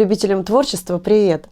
любителям творчества, привет!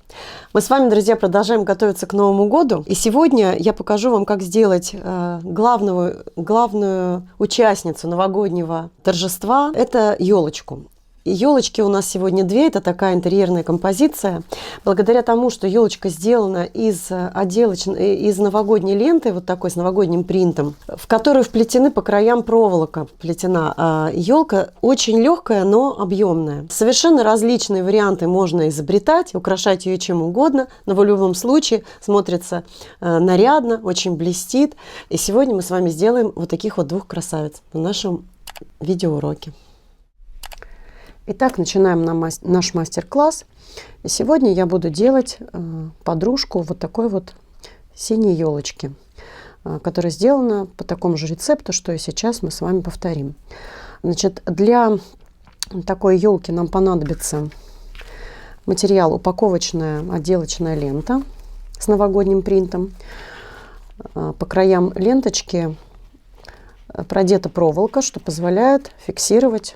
Мы с вами, друзья, продолжаем готовиться к Новому году. И сегодня я покажу вам, как сделать главную участницу новогоднего торжества. Это елочку. Елочки у нас сегодня две, это такая интерьерная композиция. Благодаря тому, что елочка сделана из новогодней ленты, вот такой с новогодним принтом, в которую вплетены по краям проволока плетена. А елка очень легкая, но объемная. Совершенно различные варианты можно изобретать, украшать ее чем угодно, но в любом случае смотрится нарядно, очень блестит. И сегодня мы с вами сделаем вот таких вот двух красавиц на нашем видеоуроке. Итак, начинаем наш мастер-класс. И сегодня я буду делать подружку вот такой вот синей елочки, которая сделана по такому же рецепту, что и сейчас мы с вами повторим. Значит, для такой елки нам понадобится материал упаковочная отделочная лента с новогодним принтом. По краям ленточки продета проволока, что позволяет фиксировать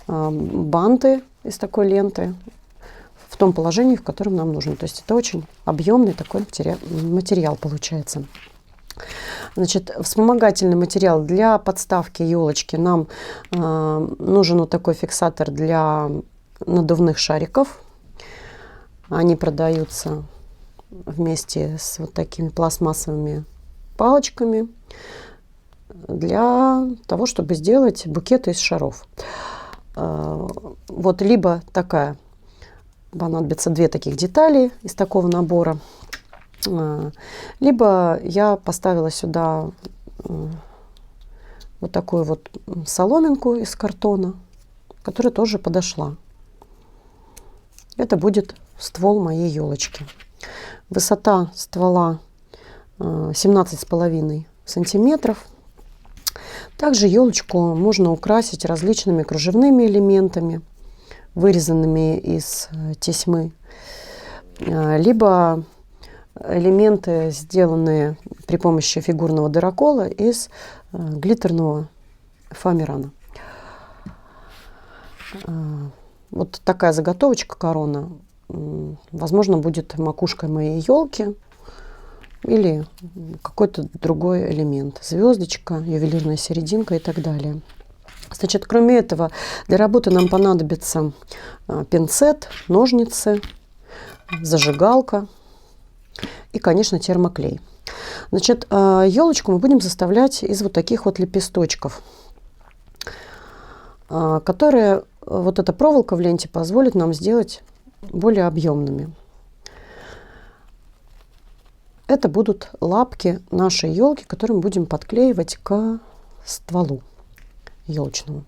банты из такой ленты в том положении, в котором нам нужно. То есть это очень объемный такой материал получается. Значит, вспомогательный материал для подставки елочки нам нужен вот такой фиксатор для надувных шариков. Они продаются вместе с вот такими пластмассовыми палочками для того, чтобы сделать букеты из шаров. Вот либо такая, понадобится две таких детали из такого набора, либо я поставила сюда вот такую вот соломинку из картона, которая тоже подошла. Это будет ствол моей елочки. Высота ствола 17,5 сантиметров. Также елочку можно украсить различными кружевными элементами, вырезанными из тесьмы, либо элементы, сделанные при помощи фигурного дырокола из глиттерного фоамирана. Вот такая заготовочка корона, возможно, будет макушкой моей елки. Или какой-то другой элемент. Звездочка, ювелирная серединка и так далее. Значит, кроме этого, для работы нам понадобится пинцет, ножницы, зажигалка и, конечно, термоклей. Значит, елочку мы будем заставлять из вот таких вот лепесточков, которые вот эта проволока в ленте позволит нам сделать более объемными. Это будут лапки нашей елки, которые мы будем подклеивать к стволу елочному.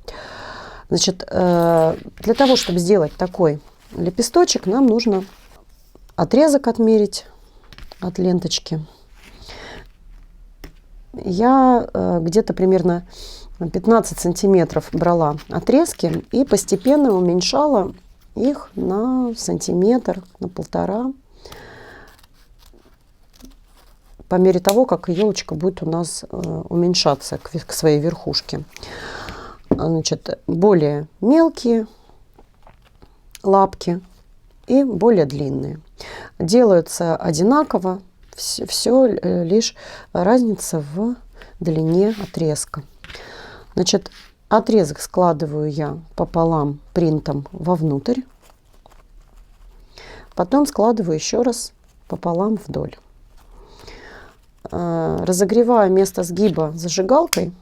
Значит, для того, чтобы сделать такой лепесточек, нам нужно отрезок отмерить от ленточки. Я где-то примерно 15 сантиметров брала отрезки и постепенно уменьшала их на сантиметр, на полтора, по мере того, как елочка будет у нас уменьшаться к своей верхушке. Значит, более мелкие лапки и более длинные. Делаются одинаково, все лишь разница в длине отрезка. Значит, отрезок складываю я пополам принтом вовнутрь, потом складываю еще раз пополам вдоль. Разогреваю место сгиба зажигалкой.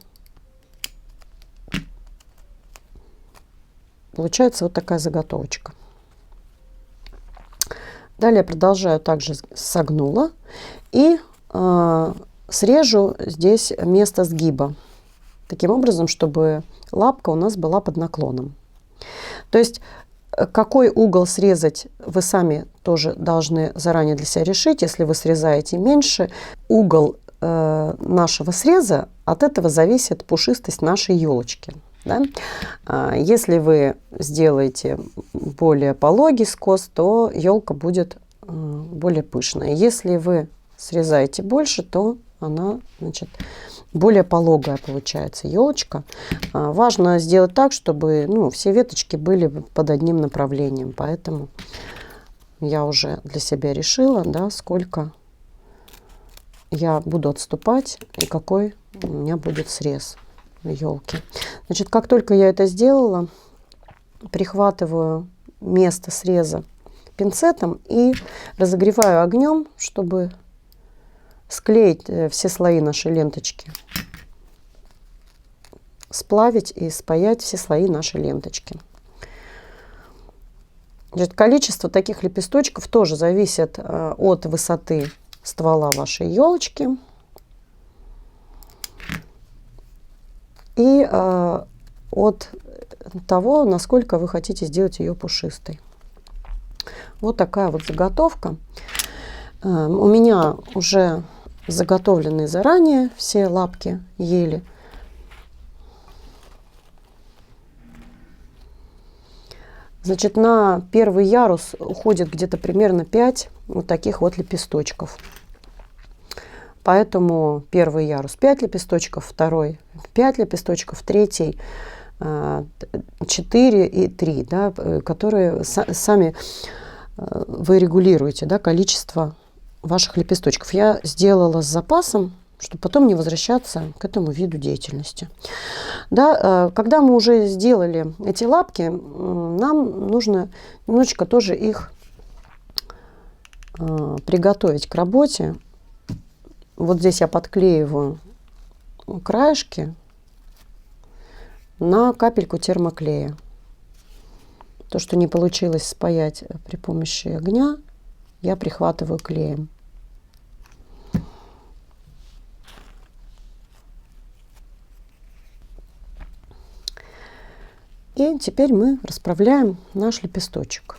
Получается вот такая заготовочка. Далее продолжаю также согнула и срежу здесь место сгиба. Таким образом, чтобы лапка у нас была под наклоном. То есть какой угол срезать, вы сами тоже должны заранее для себя решить. Если вы срезаете меньше, угол нашего среза, от этого зависит пушистость нашей елочки. Да? Если вы сделаете более пологий скос, то елка будет более пышная. Если вы срезаете больше, то она, значит, более пологая получается елочка. Важно сделать так, чтобы, ну, все веточки были под одним направлением. Поэтому я уже для себя решила, да, сколько я буду отступать и какой у меня будет срез елки. Значит, как только я это сделала, прихватываю место среза пинцетом и разогреваю огнем, чтобы склеить все слои нашей ленточки. Сплавить и спаять все слои нашей ленточки. Значит, количество таких лепесточков тоже зависит от высоты ствола вашей елочки и от того, насколько вы хотите сделать ее пушистой. Вот такая вот заготовка. У меня уже заготовлены заранее все лапки ели. Значит, на первый ярус уходит где-то примерно 5 вот таких вот лепесточков. Поэтому первый ярус 5 лепесточков, второй 5 лепесточков, третий 4 и 3, да, которые сами вы регулируете, да, количество ваших лепесточков. Я сделала с запасом, чтобы потом не возвращаться к этому виду деятельности. Да, когда мы уже сделали эти лапки, нам нужно немножечко тоже их приготовить к работе. Вот здесь я подклеиваю краешки на капельку термоклея. То, что не получилось спаять при помощи огня, я прихватываю клеем. И теперь мы расправляем наш лепесточек.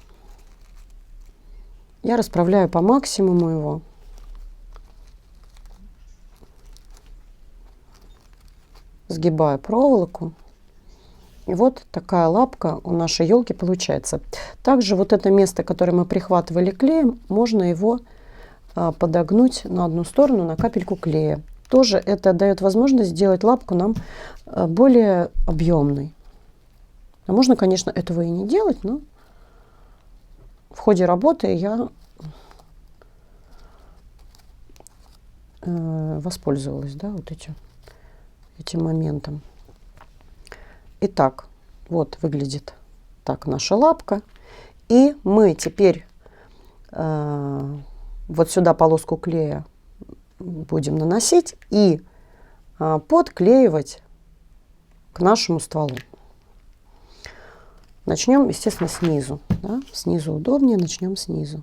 Я расправляю по максимуму его. Сгибаю проволоку. И вот такая лапка у нашей елки получается. Также вот это место, которое мы прихватывали клеем, можно его подогнуть на одну сторону на капельку клея. Тоже это дает возможность сделать лапку нам более объемной. А можно, конечно, этого и не делать, но в ходе работы я воспользовалась, да, вот этим моментом. Итак, вот выглядит так наша лапка. И мы теперь вот сюда полоску клея будем наносить и подклеивать к нашему стволу. Начнем, естественно, снизу. Да? Снизу удобнее, начнем снизу.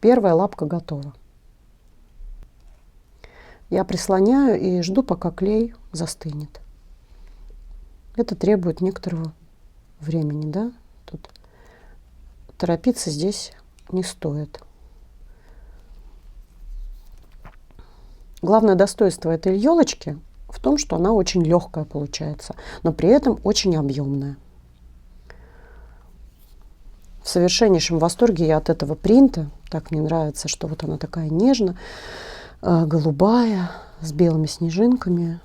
Первая лапка готова. Я прислоняю и жду, пока клей застынет. Это требует некоторого времени, да? Тут торопиться здесь не стоит. Главное достоинство этой елочки в том, что она очень легкая получается, но при этом очень объемная. В совершеннейшем восторге я от этого принта. Так мне нравится, что вот она такая нежно голубая, с белыми снежинками.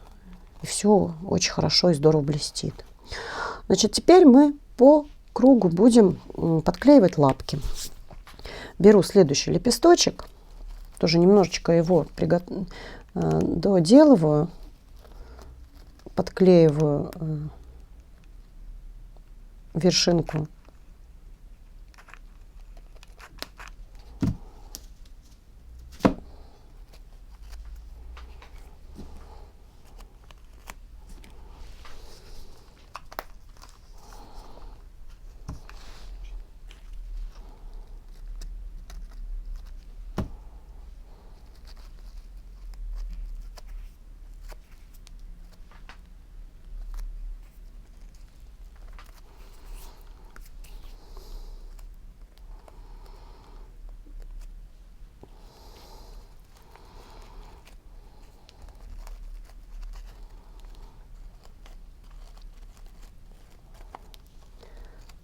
И все очень хорошо и здорово блестит. Значит, теперь мы по кругу будем подклеивать лапки. Беру следующий лепесточек. Тоже немножечко его доделываю. Подклеиваю вершинку .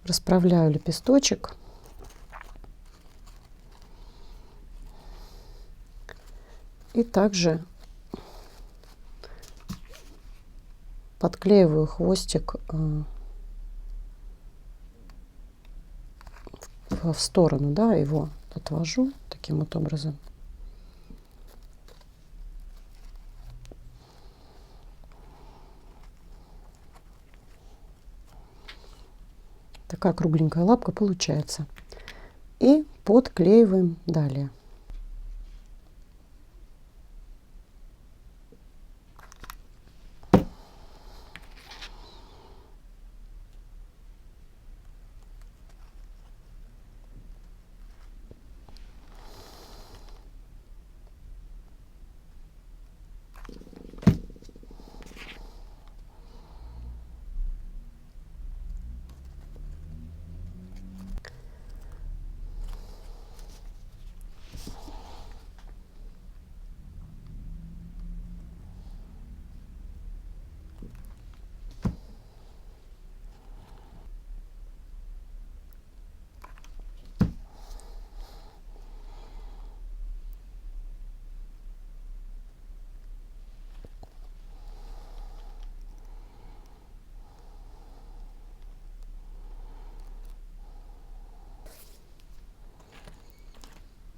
расправляю лепесточек. И также подклеиваю хвостик в сторону, да, его отвожу таким вот образом. Такая кругленькая лапка получается. И подклеиваем далее.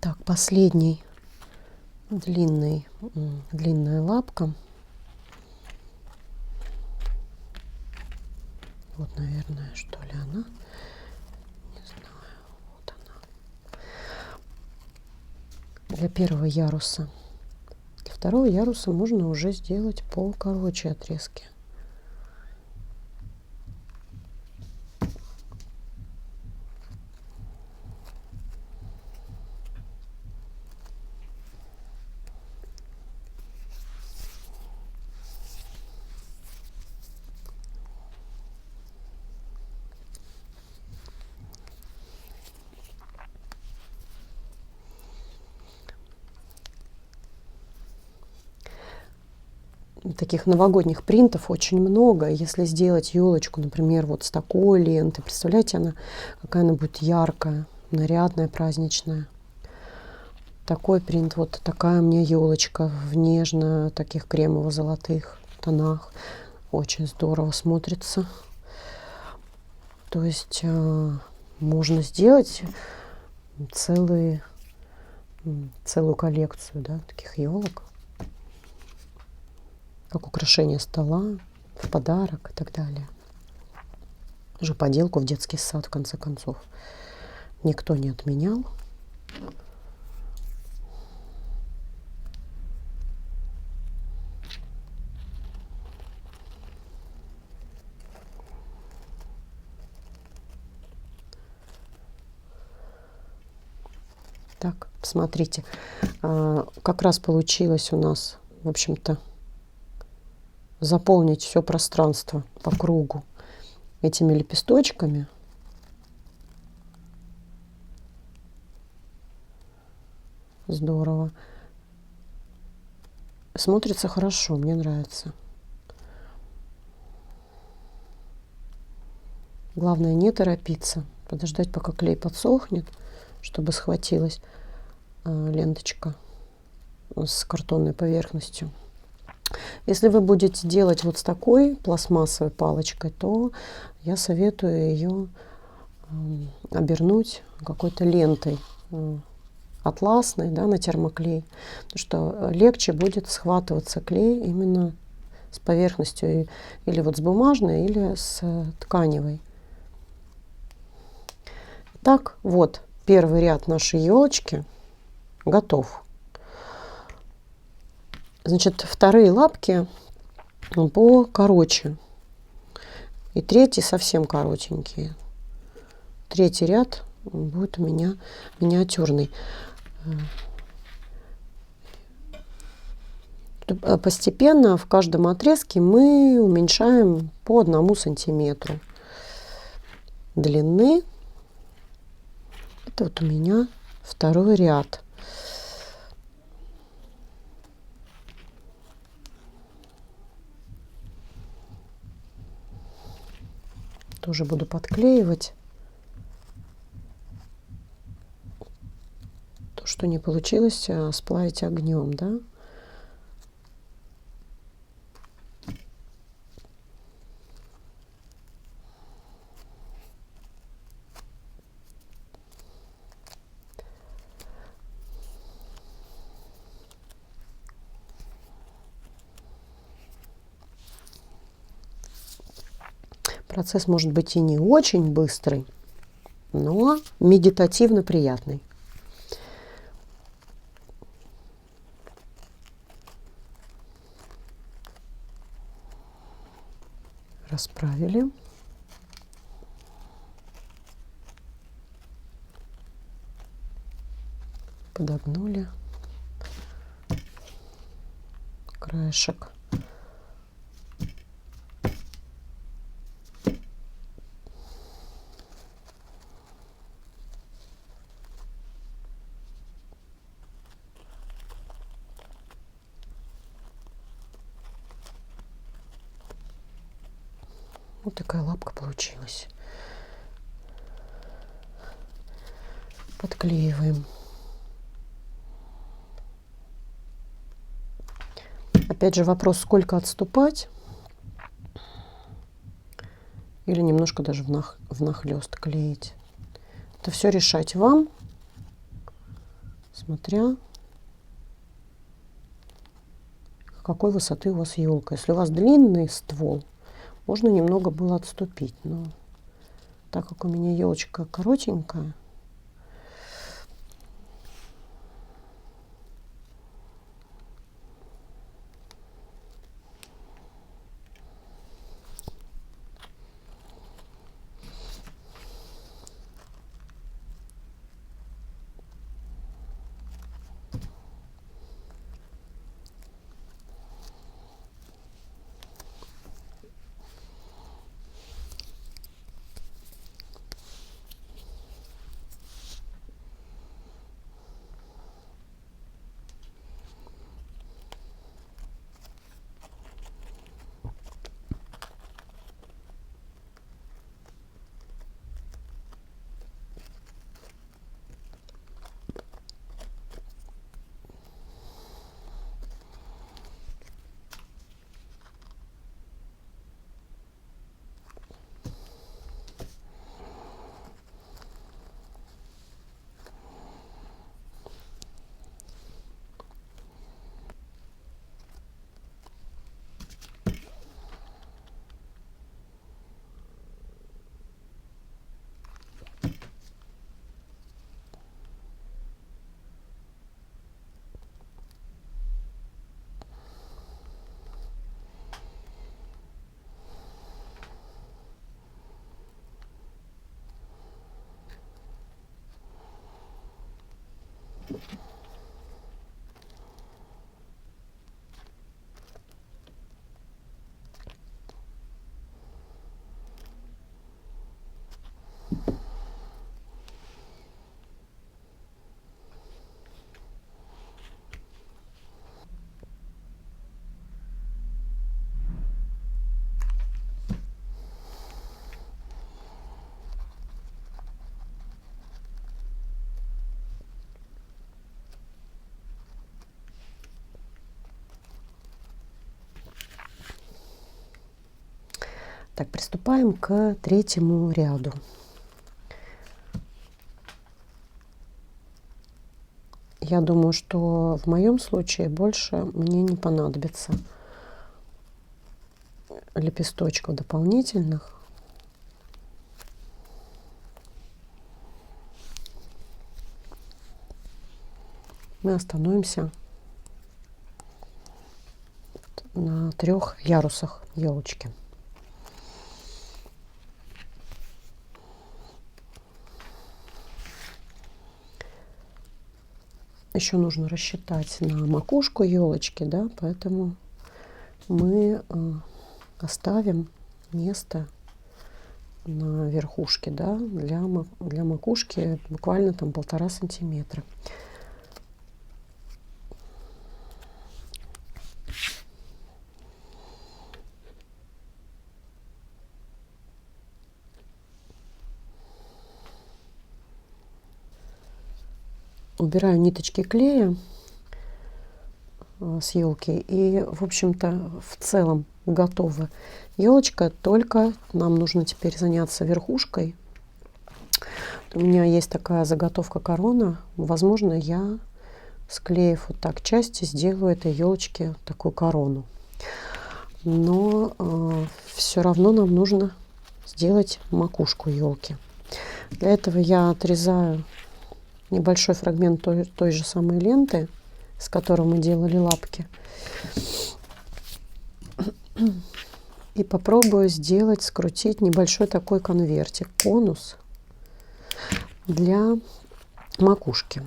Так, последний длинная лапка. Вот, наверное, что ли она? Не знаю. Вот она. Для первого яруса. Для второго яруса можно уже сделать покороче отрезки. Таких новогодних принтов очень много. Если сделать елочку, например, вот с такой лентой, представляете, какая она будет яркая, нарядная, праздничная. Такой принт, вот такая у меня елочка в нежно таких кремово-золотых тонах. Очень здорово смотрится. То есть можно сделать целую коллекцию, да, таких елок, как украшение стола, в подарок и так далее. Уже поделку в детский сад, в конце концов, никто не отменял. Так, посмотрите, как раз получилось у нас, в общем-то, заполнить все пространство по кругу этими лепесточками. Здорово. Смотрится хорошо, мне нравится. Главное не торопиться, подождать, пока клей подсохнет, чтобы схватилась ленточка с картонной поверхностью. Если вы будете делать вот с такой пластмассовой палочкой, то я советую ее обернуть какой-то лентой атласной, да, на термоклей, потому что легче будет схватываться клей именно с поверхностью, или вот с бумажной, или с тканевой. Так, вот первый ряд нашей елочки готов. Значит, вторые лапки покороче. И третий совсем коротенькие. Третий ряд будет у меня миниатюрный. Постепенно в каждом отрезке мы уменьшаем по 1 сантиметру длины. Это вот у меня второй ряд. Тоже буду подклеивать То, что не получилось сплавить огнем, да. Процесс может быть и не очень быстрый, но медитативно приятный. Расправили. Подогнули краешек. Вот такая лапка получилась. Подклеиваем. Опять же вопрос, сколько отступать. Или немножко даже внахлёст клеить. Это все решать вам, смотря какой высоты у вас елка. Если у вас длинный ствол, можно немного было отступить. Но так как у меня елочка коротенькая, так, приступаем к третьему ряду. Я думаю, что в моем случае больше мне не понадобится лепесточков дополнительных. Мы остановимся на 3 ярусах елочки. Еще нужно рассчитать на макушку елочки, да, поэтому мы оставим место на верхушке, да, для макушки буквально там 1,5 сантиметра. убираю ниточки клея с елки. И, в общем-то, в целом готова елочка. Только нам нужно теперь заняться верхушкой. У меня есть такая заготовка корона. Возможно, я, склеив вот так части, сделаю этой елочке такую корону. Но все равно нам нужно сделать макушку елки. Для этого я отрезаю небольшой фрагмент той же самой ленты, с которой мы делали лапки. И попробую сделать, скрутить небольшой такой конвертик, конус для макушки.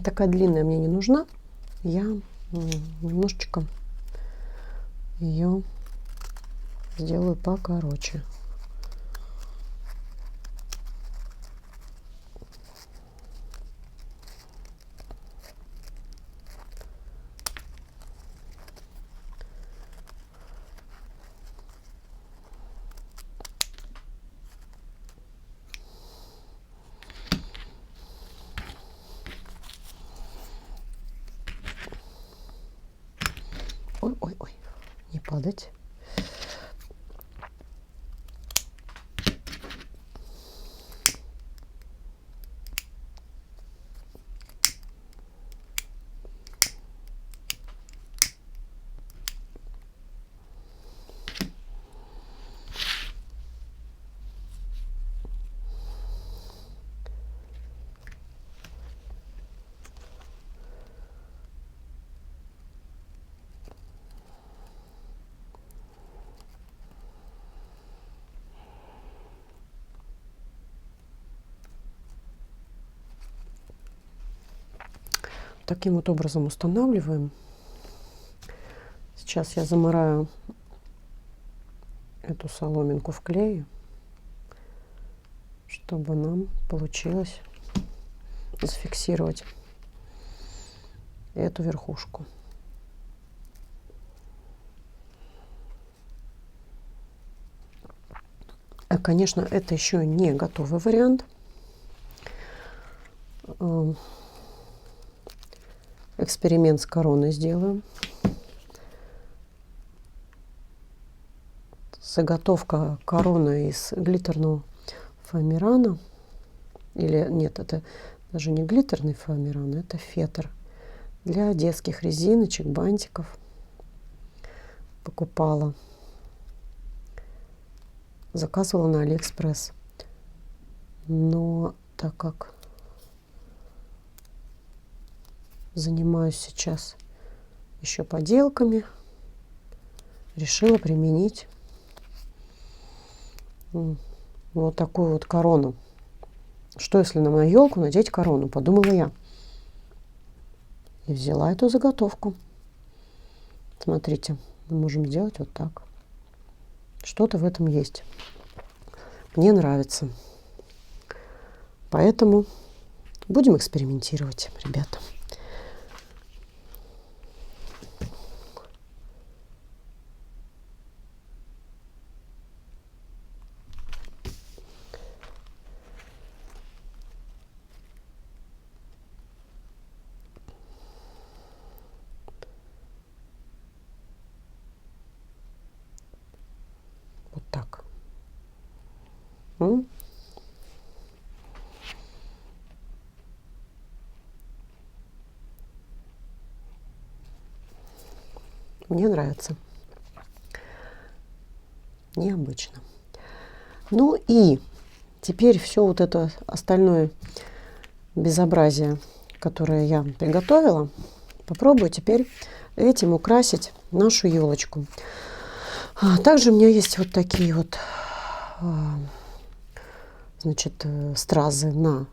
Такая длинная мне не нужна. Я немножечко ее сделаю покороче. Ой, не падать. Таким вот образом устанавливаем. Сейчас я замараю эту соломинку в клее, чтобы нам получилось зафиксировать эту верхушку. Конечно, это еще не готовый вариант. Эксперимент с короной сделаем. Заготовка короны из глиттерного фоамирана. Или нет, это даже не глиттерный фоамиран, это фетр. Для детских резиночек, бантиков покупала. Заказывала на Алиэкспресс. Но так как занимаюсь сейчас еще поделками, решила применить вот такую вот корону. Что если на мою елку надеть корону, подумала я. И взяла эту заготовку. Смотрите, мы можем сделать вот так. Что-то в этом есть. Мне нравится. Поэтому будем экспериментировать, ребята. Мне нравится. Необычно. Ну и теперь все вот это остальное безобразие, которое я приготовила, попробую теперь этим украсить нашу елочку. Также у меня есть вот такие вот, значит, стразы на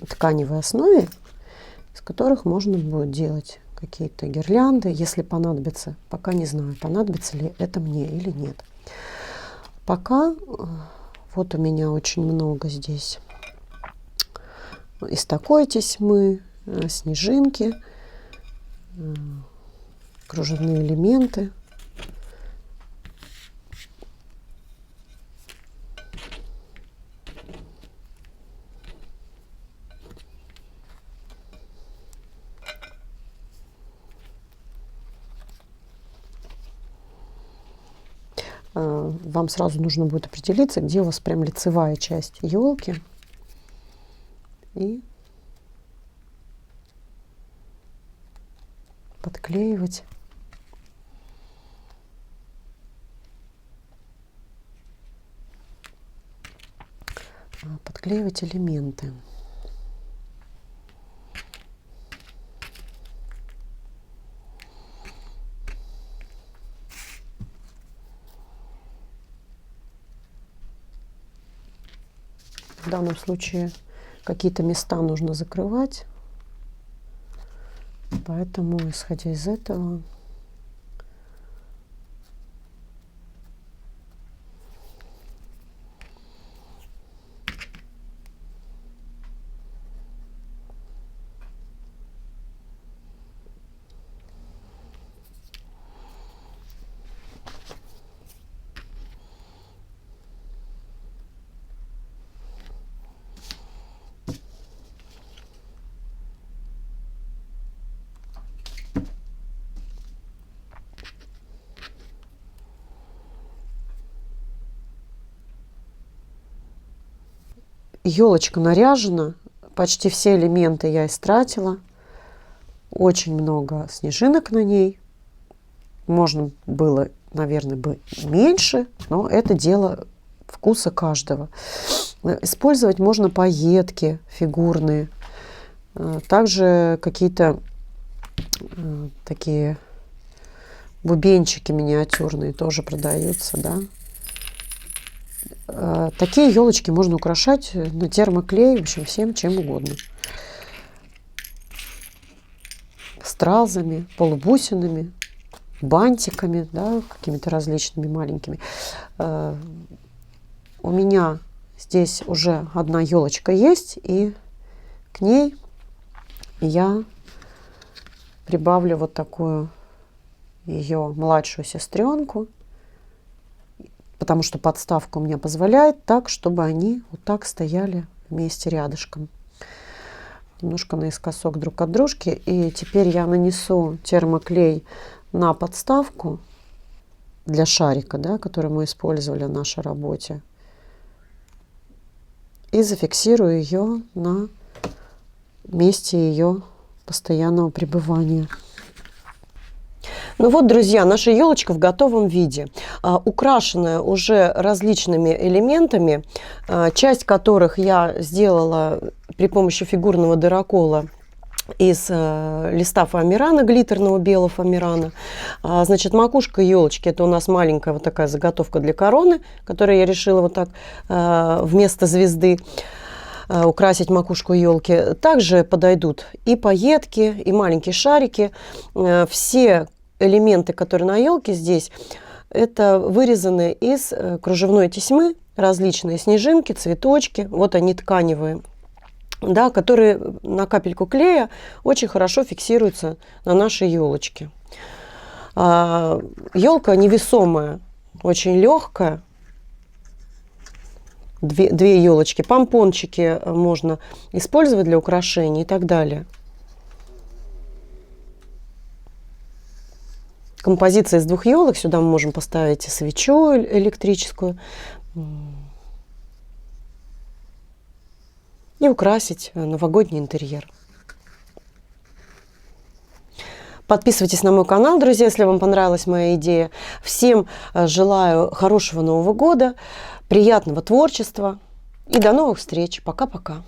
тканевой основе, из которых можно будет делать какие-то гирлянды, если понадобится. Пока не знаю, понадобится ли это мне или нет. Пока вот у меня очень много здесь из такой тесьмы, снежинки, кружевные элементы. Вам сразу нужно будет определиться, где у вас прям лицевая часть елки. И подклеивать. Подклеивать элементы. В данном случае какие-то места нужно закрывать, поэтому, исходя из этого, елочка наряжена, почти все элементы я истратила, очень много снежинок на ней. Можно было, наверное, бы меньше, но это дело вкуса каждого. Использовать можно пайетки фигурные, также какие-то такие бубенчики миниатюрные тоже продаются, да. Такие елочки можно украшать на термоклей, в общем, всем чем угодно. Стразами, полубусинами, бантиками, да, какими-то различными маленькими. У меня здесь уже одна елочка есть, и к ней я прибавлю вот такую ее младшую сестренку, потому что подставка у меня позволяет так, чтобы они вот так стояли вместе рядышком. Немножко наискосок друг от дружки. И теперь я нанесу термоклей на подставку для шарика, да, который мы использовали в нашей работе. И зафиксирую ее на месте ее постоянного пребывания. Ну вот, друзья, наша елочка в готовом виде, украшенная уже различными элементами, часть которых я сделала при помощи фигурного дырокола из листа фоамирана, глиттерного белого фоамирана. Значит, макушка елочки — это у нас маленькая вот такая заготовка для короны, которую я решила вот так вместо звезды украсить макушку елки. Также подойдут и пайетки, и маленькие шарики. Все элементы, которые на елке здесь, это вырезаны из кружевной тесьмы, различные снежинки, цветочки. Вот они тканевые, да, которые на капельку клея очень хорошо фиксируются на нашей елочке. Елка невесомая, очень легкая. Две елочки, помпончики можно использовать для украшений и так далее. Композиция из двух елок. Сюда мы можем поставить свечу электрическую. и украсить новогодний интерьер. Подписывайтесь на мой канал, друзья, если вам понравилась моя идея. Всем желаю хорошего Нового года, приятного творчества и до новых встреч. Пока-пока.